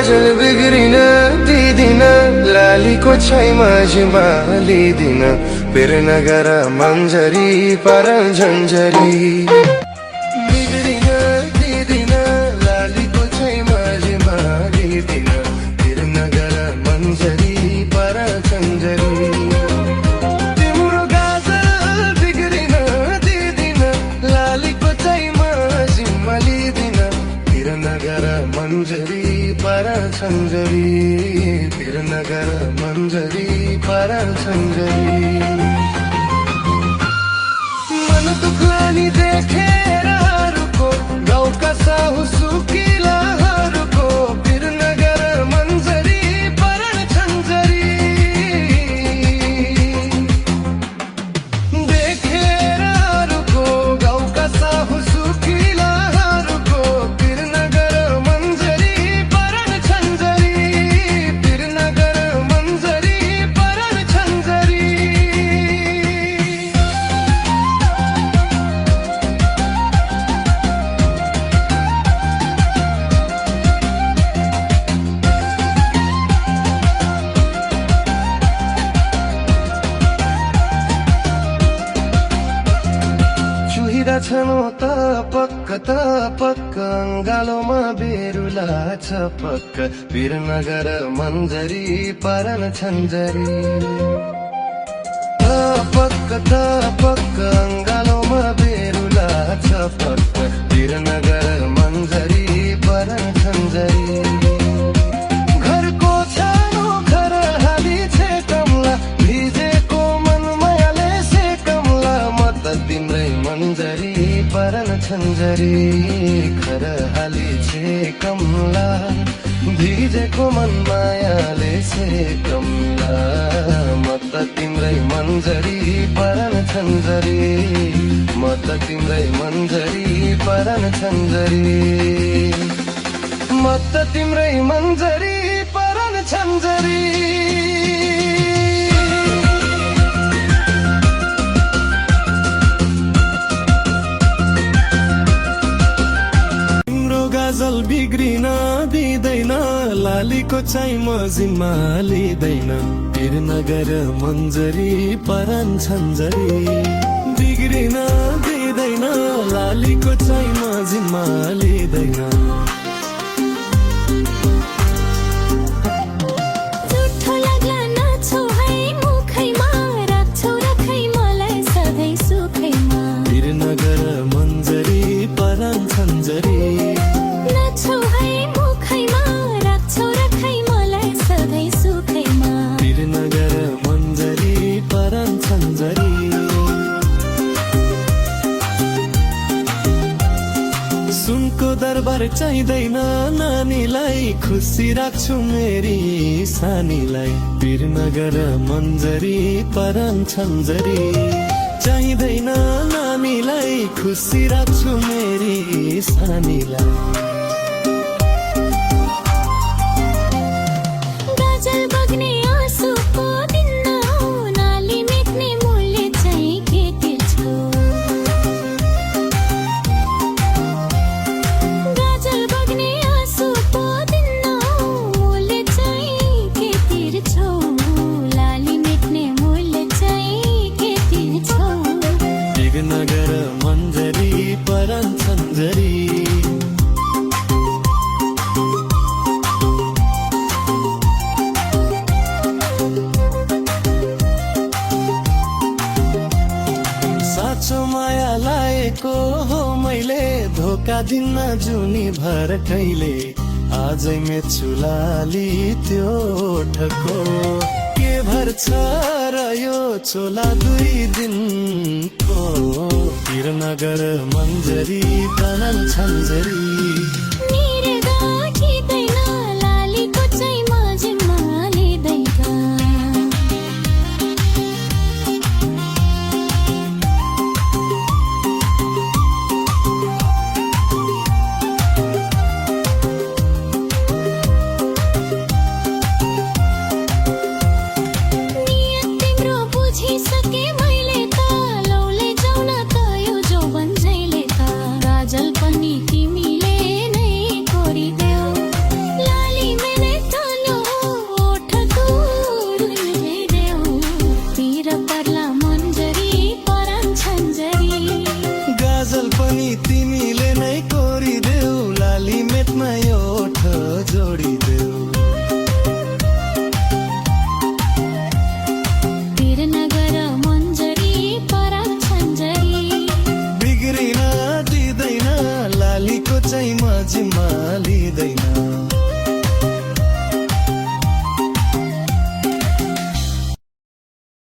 गाजल बिग्रिन दिदिन, लालीको छैमा जिम्मा लिदिन, पिर नगर मन्जरी पर झन्झरी। बिग्रिन दिदिन, लालीको छैमा जिम्मा लिदिन, पिर नगर मन्जरी पर झन्झरी। तिम्रो गाजल बिग्रिन दिदिन, लालीको छैमा जिम्मा लिदिन, पिर नगर मन्जरी पर झन्झरी, पिर नगर मन्जरी पर झन्झरी। मन दुख्लानी देखेर रुको, गाउँका साहु सुकिलाहरूको, पिर नगर मन्जरी पर झन्झरी। देखेर रुको, गाउँका साहु सुकिलाहरूको, पिर नगर मन्जरी पर झन्झरी, पिर नगर मन्जरी पर झन्झरी। छनो त पक्क अङ्गालोमा बेरुला छ पक्क, पिर नगर मन्जरी परन झन्झरी। पक्क अङ्गालोमा बेरुला छ पक्क, पिर नगर मन्जरी परन झन्झरी। घरको छानो घर हाली छे कमला, भिजेको मन मायाले से कमला, म त तिम्रै मन्जरी परन झन्झरी। घर हाली छे कमला, भिजेको मन मायाले से कमला, म त तिम्रै मन्जरी परन झन्झरी, म त तिम्रै मन्जरी परन झन्झरी, म त तिम्रै मन्जरी परन झन्झरी। गाजल बिग्रिन दिँदैन, लालीको छैमा जिम्मा लिँदैन, पिर नगर मन्जरी परन झन्झरी। बिग्रिन दिँदैन, लालीको छैमा जिम्मा लिँदैन। पिर नगर मन्जरी परन झन्झरी। पिर नगर मन्जरी परन झन्झरी। सुनको दरबार चाहिँदैन नानीलाई, खुसी राख्छु मेरी सानीलाई, पिर नगर मन्जरी परन झन्झरी। चाहिँदैन नानीलाई, खुसी राख्छु मेरी सानीलाई। नगर मन्जरी परन झन्झरी। साँचो माया लागेको हो मैले, धोका दिन्न जुनी भर कहिले, आजै मेच्छु लाली त्यो ठको। के भर्छ र यो चोला 2 दिनको, पिर नगर मन्जरी परन झन्झरी। गाजल पनि तिमीले नै गालीको चाहिँ म जिम्मा लिँदैन।